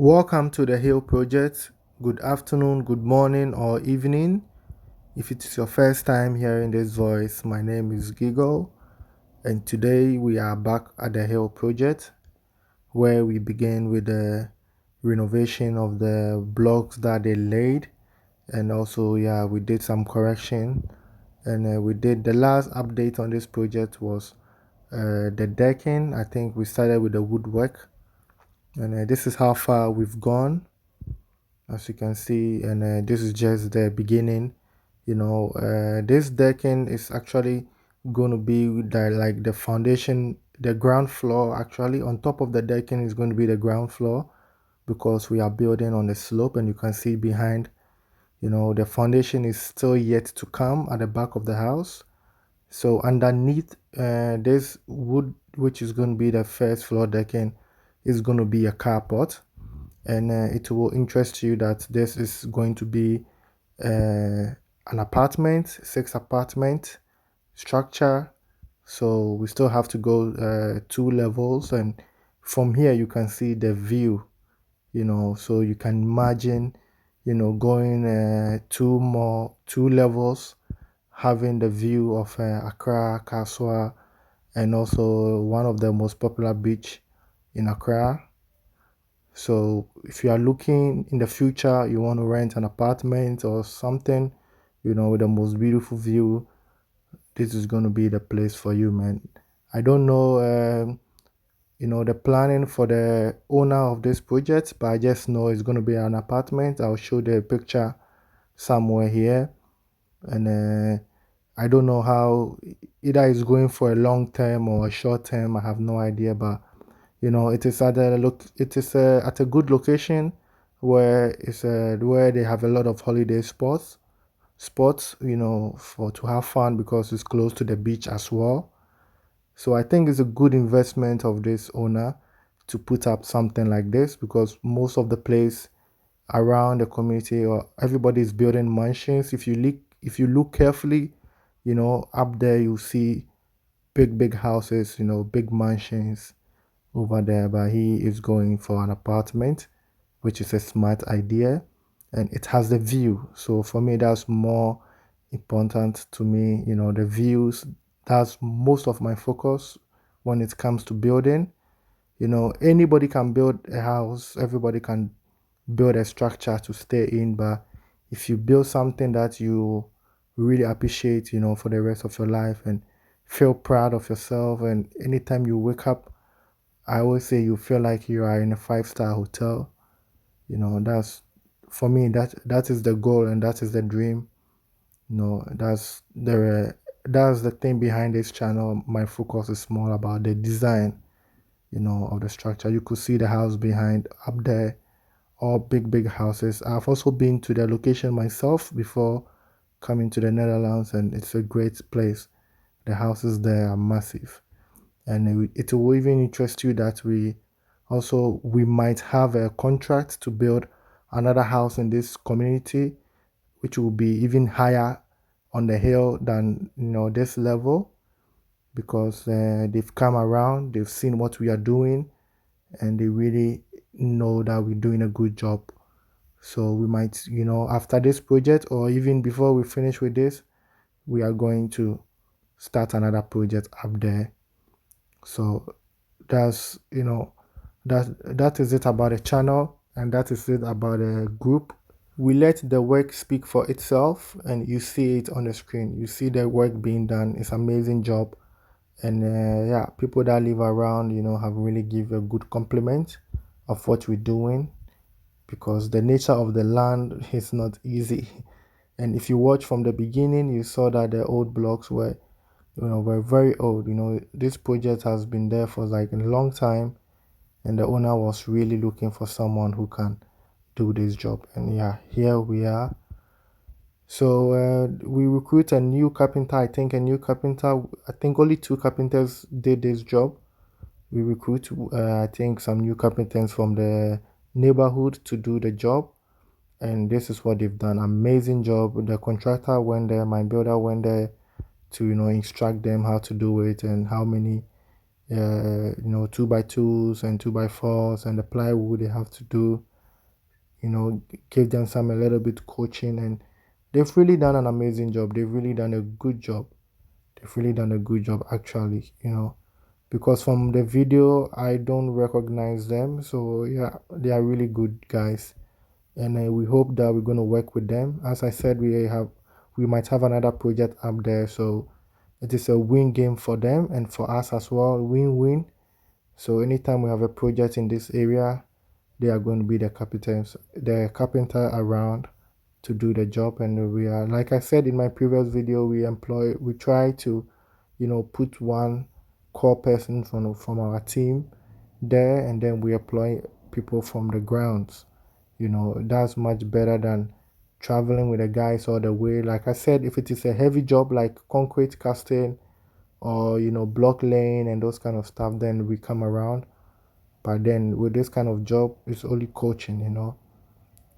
Welcome to the Hill Project. Good afternoon, good morning, or evening. If it is your first time hearing this voice, my name is Giggle, and today we are back at the Hill Project, where we begin with the renovation of the blocks that they laid, and also, we did some correction, and we did the last update on this project was the decking. I think we started with the woodwork, and this is how far we've gone as you can see, and this is just the beginning. This decking is actually going to be like the foundation, the ground floor. Actually, on top of the decking is going to be the ground floor, because we are building on the slope, and you can see behind, the foundation is still yet to come at the back of the house. So underneath this wood, which is going to be the first floor decking, is going to be a carport, and it will interest you that this is going to be an apartment, 6 apartment structure. So we still have to go 2 levels, and from here you can see the view, so you can imagine, going 2 levels, having the view of Accra, Kaswa, and also one of the most popular beach in Accra. So if you are looking in the future, you want to rent an apartment or something, with the most beautiful view, this is going to be the place for you, man. I don't know, the planning for the owner of this project, but I just know it's going to be an apartment. I'll show the picture somewhere here. And I don't know how, either it's going for a long term or a short term. I have no idea, but it is at a good location where where they have a lot of holiday spots, for to have fun, because it's close to the beach as well. So I think it's a good investment of this owner to put up something like this, because most of the place around the community, or everybody is building mansions. If you look carefully, up there you see big houses, big mansions over there, but he is going for an apartment, which is a smart idea, and it has the view. So for me, that's more important to me. The views, that's most of my focus when it comes to building. Anybody can build a house, everybody can build a structure to stay in, but if you build something that you really appreciate, for the rest of your life, and feel proud of yourself, and anytime you wake up, I always say you feel like you are in a five-star hotel. That's, for me, that is the goal, and that is the dream. That's the thing behind this channel. My focus is more about the design, of the structure. You could see the house behind up there, all big houses. I've also been to the location myself before coming to the Netherlands, and it's a great place. The houses there are massive, and it will even interest you that we might have a contract to build another house in this community, which will be even higher on the hill than this level, because they've come around, they've seen what we are doing, and they really know that we're doing a good job. So we might, after this project, or even before we finish with this, we are going to start another project up there. So that's that is it about the channel, and that is it about the group. We let the work speak for itself, and you see it on the screen. You see the work being done. It's amazing job, and people that live around, have really give a good compliment of what we're doing, because the nature of the land is not easy. And if you watch from the beginning, you saw that the old blocks were very old. This project has been there for like a long time, and the owner was really looking for someone who can do this job. And here we are. So we recruit a new carpenter. I think only 2 carpenters did this job. We recruit, I think, some new carpenters from the neighborhood to do the job, and this is what they've done. Amazing job. The contractor went there, my builder went there to instruct them how to do it, and how many 2x2s and 2x4s and the plywood they have to do. give them some a little bit coaching, and they've really done an amazing job. They've really done a good job. They've really done a good job actually, because from the video I don't recognize them. So yeah, they are really good guys, and we hope that we're going to work with them. As I said, we might have another project up there, so it is a win game for them and for us as well, win-win. So anytime we have a project in this area, they are going to be the carpenter around to do the job. And we are, like I said in my previous video, we try to, put one core person from our team there, and then we employ people from the grounds. That's much better than traveling with the guys all the way. Like I said, if it is a heavy job like concrete casting or block laying and those kind of stuff, then we come around. But then with this kind of job, it's only coaching.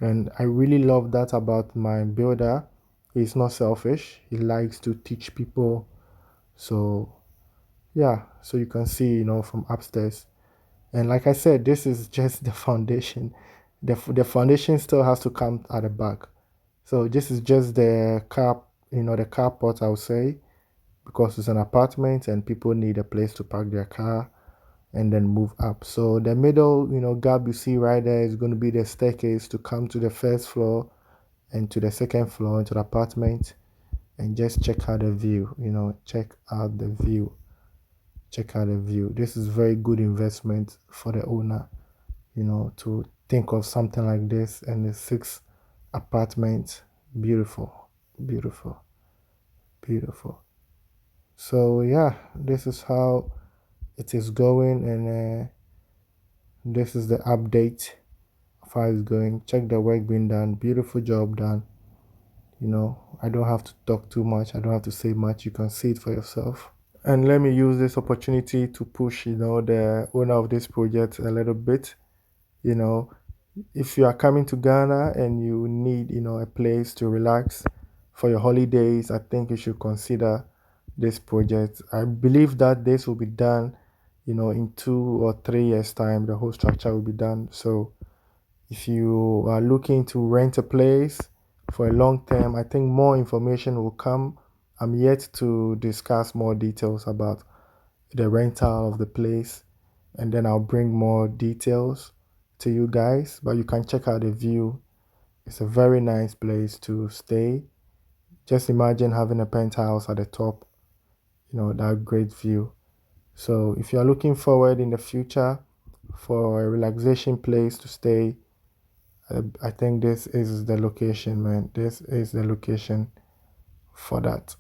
And I really love that about my builder. He's not selfish. He likes to teach people. So yeah, so you can see, from upstairs. And like I said, this is just the foundation. The foundation still has to come at the back. So this is just the the carport, I would say, because it's an apartment and people need a place to park their car and then move up. So the middle, gap you see right there is going to be the staircase to come to the first floor and to the second floor into the apartment. And just check out the view, check out the view. Check out the view. This is very good investment for the owner, to think of something like this, and the six apartments. Beautiful, beautiful, beautiful. So yeah, this is how it is going, and this is the update of how it's going. Check the work being done. Beautiful job done. I don't have to talk too much. I don't have to say much. You can see it for yourself. And let me use this opportunity to push, the owner of this project a little bit. You know, if you are coming to Ghana and you need, a place to relax for your holidays, I think you should consider this project. I believe that this will be done, in 2 or 3 years' time. The whole structure will be done. So if you are looking to rent a place for a long term, I think more information will come. I'm yet to discuss more details about the rental of the place, and then I'll bring more details to you guys. But you can check out the view. It's a very nice place to stay. Just imagine having a penthouse at the top, that great view. So if you're looking forward in the future for a relaxation place to stay, I think this is the location, man. This is the location for that.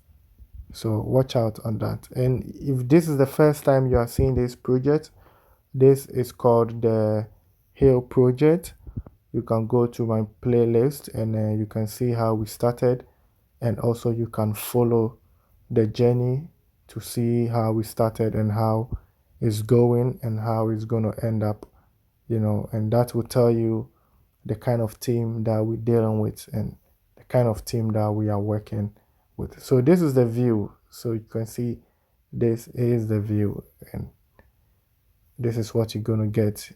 So watch out on that. And if this is the first time you are seeing this project, this is called the Hill Project. You can go to my playlist, and you can see how we started, and also you can follow the journey to see how we started and how it's going and how it's going to end up, and that will tell you the kind of team that we're dealing with and the kind of team that we are working with. So this is the view. So you can see this is the view, and this is what you're going to get.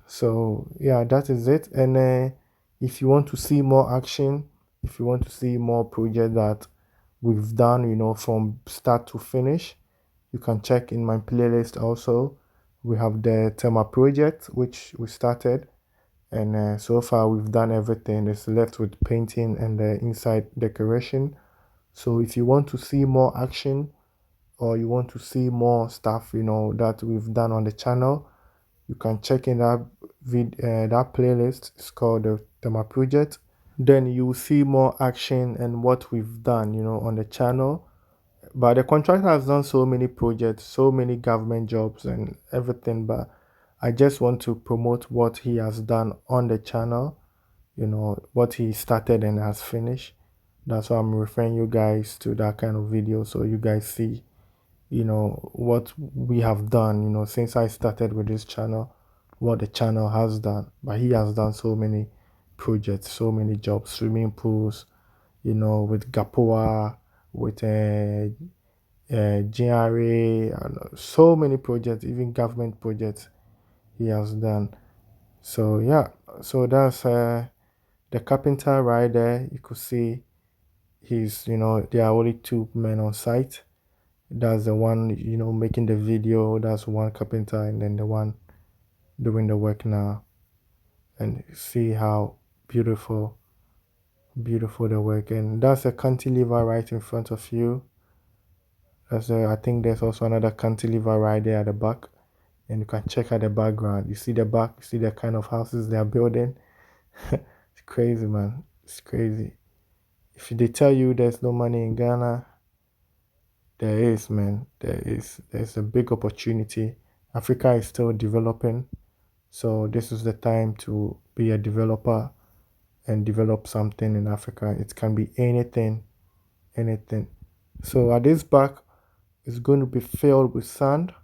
So yeah, that is it. And if you want to see more action, if you want to see more project that we've done, from start to finish, you can check in my playlist also. We have the Tema project, which we started, and so far we've done everything. It's left with painting and the inside decoration. So if you want to see more action, or you want to see more stuff, that we've done on the channel, you can check in that playlist. It's called the Tema project. Then you will see more action and what we've done, on the channel. But the contractor has done so many projects, so many government jobs and everything. But I just want to promote what he has done on the channel, what he started and has finished. That's why I'm referring you guys to that kind of video, so you guys see, what we have done, since I started with this channel, what the channel has done. But he has done so many projects, so many jobs, swimming pools, with Gapoa, with GRA, and so many projects, even government projects he has done. So yeah, So that's the carpenter right there. You could see there are only two men on site. That's the one, making the video. That's one carpenter, and then the one doing the work now. And see how beautiful, beautiful the work. And that's a cantilever right in front of you. I think there's also another cantilever right there at the back. And you can check out the background. You see the back, you see the kind of houses they are building. It's crazy, man. It's crazy. If they tell you there's no money in Ghana, there is, man. There is. There's a big opportunity. Africa is still developing. So this is the time to be a developer and develop something in Africa. It can be anything, anything. So at this back, it's going to be filled with sand.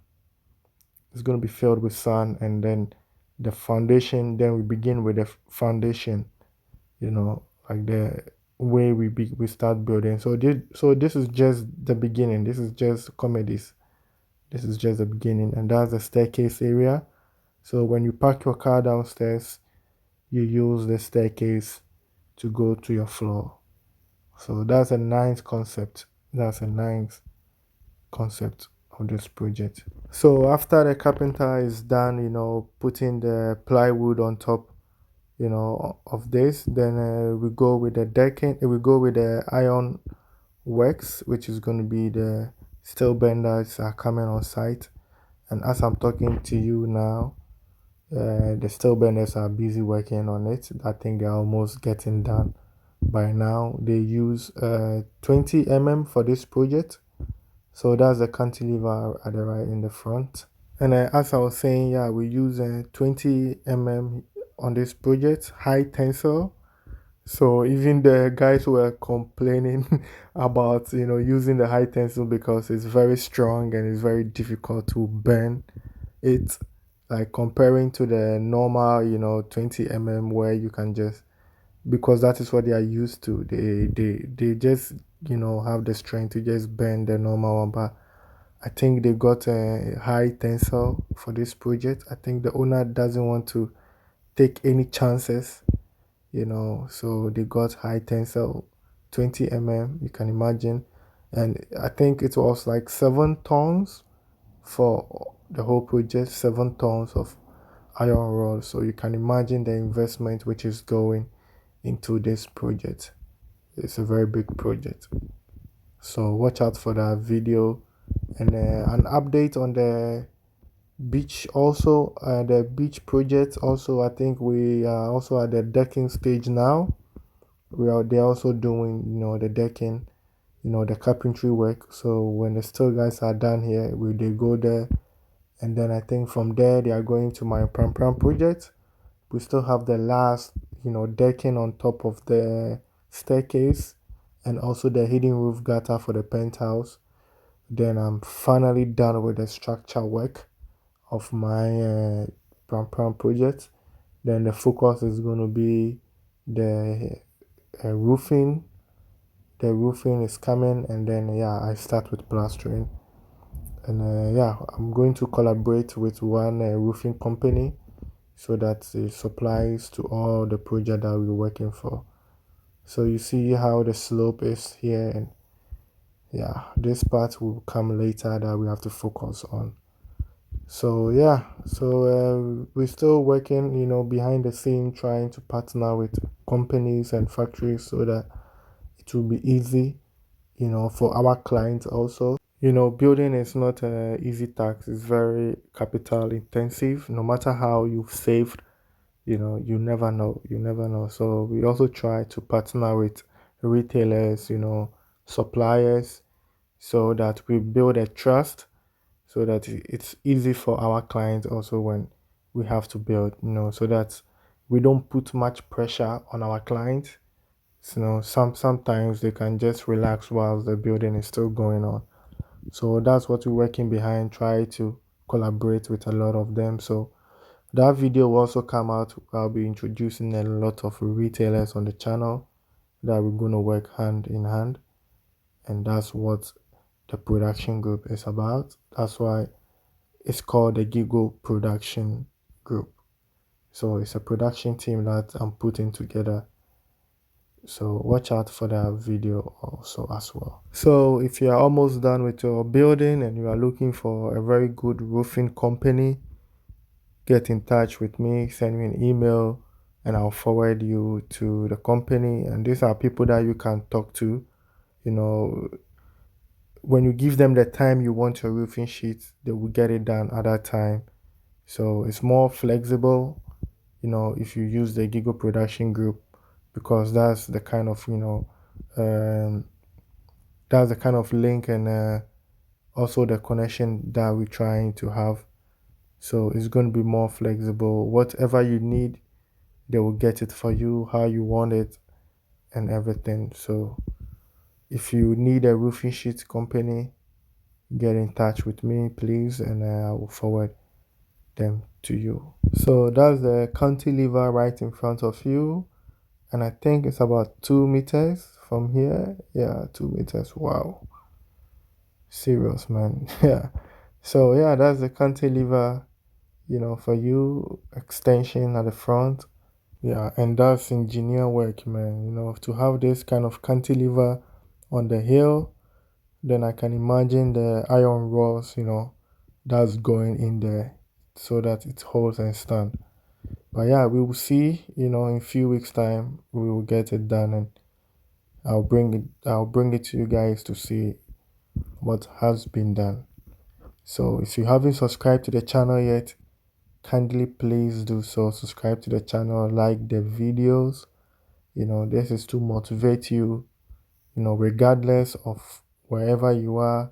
It's going to be filled with sand, and then the foundation. Then we begin with the foundation. Like the way we start building. So this is just the beginning. This is just comedies. This is just the beginning, and that's the staircase area. So when you park your car downstairs, you use the staircase to go to your floor. So that's a nice concept. That's a nice concept of this project. So after the carpenter is done, putting the plywood on top, of this, then we go with the decking. We go with the iron works, which is going to be the steel benders are coming on site. And as I'm talking to you now, the steel benders are busy working on it. I think they're almost getting done by now. They use 20 for this project. So that's the cantilever at the right in the front. And as I was saying, yeah, we use 20 on this project, high tensile. So even the guys were complaining about using the high tensile because it's very strong and it's very difficult to bend it, like comparing to the normal 20 where you can just, because that is what they are used to. They just have the strength to just bend the normal one. But I think they got a high tensile for this project. I think the owner doesn't want to take any chances, so they got high tensile 20 you can imagine. And I think it was like 7 tons for the whole project, 7 tons of iron rod. So you can imagine the investment which is going into this project. It's a very big project. So watch out for that video. And an update on the beach also, the beach project also. I think we are also at the decking stage now. They're also doing the decking, the carpentry work. So when the steel guys are done here, they go there, and then I think from there they are going to my pram project. We still have the last decking on top of the staircase, and also the hidden roof gutter for the penthouse. Then I'm finally done with the structure work of my pram project. Then the focus is going to be the roofing. The roofing is coming, and then yeah, I start with plastering. And yeah, I'm going to collaborate with one roofing company so that it supplies to all the project that we're working for. So you see how the slope is here, and yeah, this part will come later that we have to focus on. So yeah, so we're still working, behind the scene, trying to partner with companies and factories so that it will be easy, for our clients also. Building is not an easy task. It's very capital intensive. No matter how you've saved, you never know. You never know. So we also try to partner with retailers, suppliers, so that we build a trust, so that it's easy for our clients also when we have to build, so that we don't put much pressure on our clients. Sometimes they can just relax while the building is still going on. So that's what we're working behind, try to collaborate with a lot of them. So that video will also come out. I'll be introducing a lot of retailers on the channel that we're going to work hand in hand. And that's what the production group is about. That's why it's called the Gigo Production Group. So it's a production team that I'm putting together. So watch out for that video also as well. So if you are almost done with your building and you are looking for a very good roofing company, get in touch with me, send me an email, and I'll forward you to the company. And these are people that you can talk to. You know, when you give them the time you want your roofing sheet, they will get it done at that time. So it's more flexible, if you use the Gigo production group, because um, that's the kind of link and also the connection that we're trying to have. So it's going to be more flexible. Whatever you need, they will get it for you how you want it and everything. So if you need a roofing sheet company, get in touch with me, please, and I will forward them to you. So that's the cantilever right in front of you, and I think it's about 2 meters from here. Yeah, 2 meters. Wow, serious man. Yeah. So yeah, that's the cantilever. For you, extension at the front. Yeah, and that's engineer work, man. To have this kind of cantilever on the hill, then I can imagine the iron rods, that's going in there so that it holds and stand. But yeah, we will see, in a few weeks time we will get it done, and I'll bring it to you guys to see what has been done. So if you haven't subscribed to the channel yet, kindly please do so. Subscribe to the channel, like the videos. This is to motivate you, regardless of wherever you are.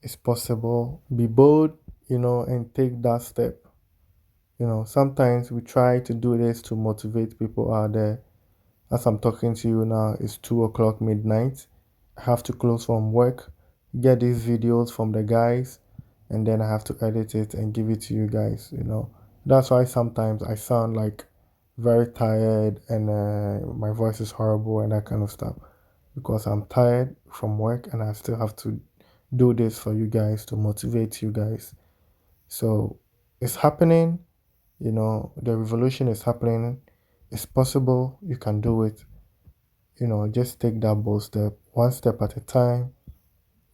It's possible. Be bold, and take that step. Sometimes we try to do this to motivate people out there. As I'm talking to you now, it's 2 o'clock midnight. I have to close from work, get these videos from the guys, and then I have to edit it and give it to you guys. That's why sometimes I sound like very tired and my voice is horrible and that kind of stuff, because I'm tired from work and I still have to do this for you guys to motivate you guys. So it's happening. The revolution is happening. It's possible. You can do it. Just take that bold step, one step at a time.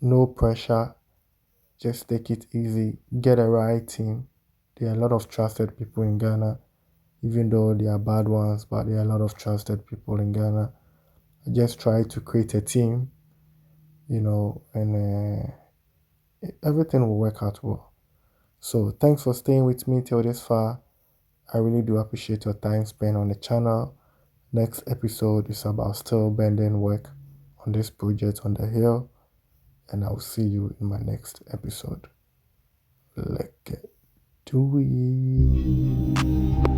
No pressure. Just take it easy. Get a right team. There are a lot of trusted people in Ghana, even though they are bad ones, but there are a lot of trusted people in Ghana. Just try to create a team, and everything will work out well. So thanks for staying with me till this far. I really do appreciate your time spent on the channel. Next episode is about still bending work on this project on the hill, and I'll see you in my next episode. Let's get to it.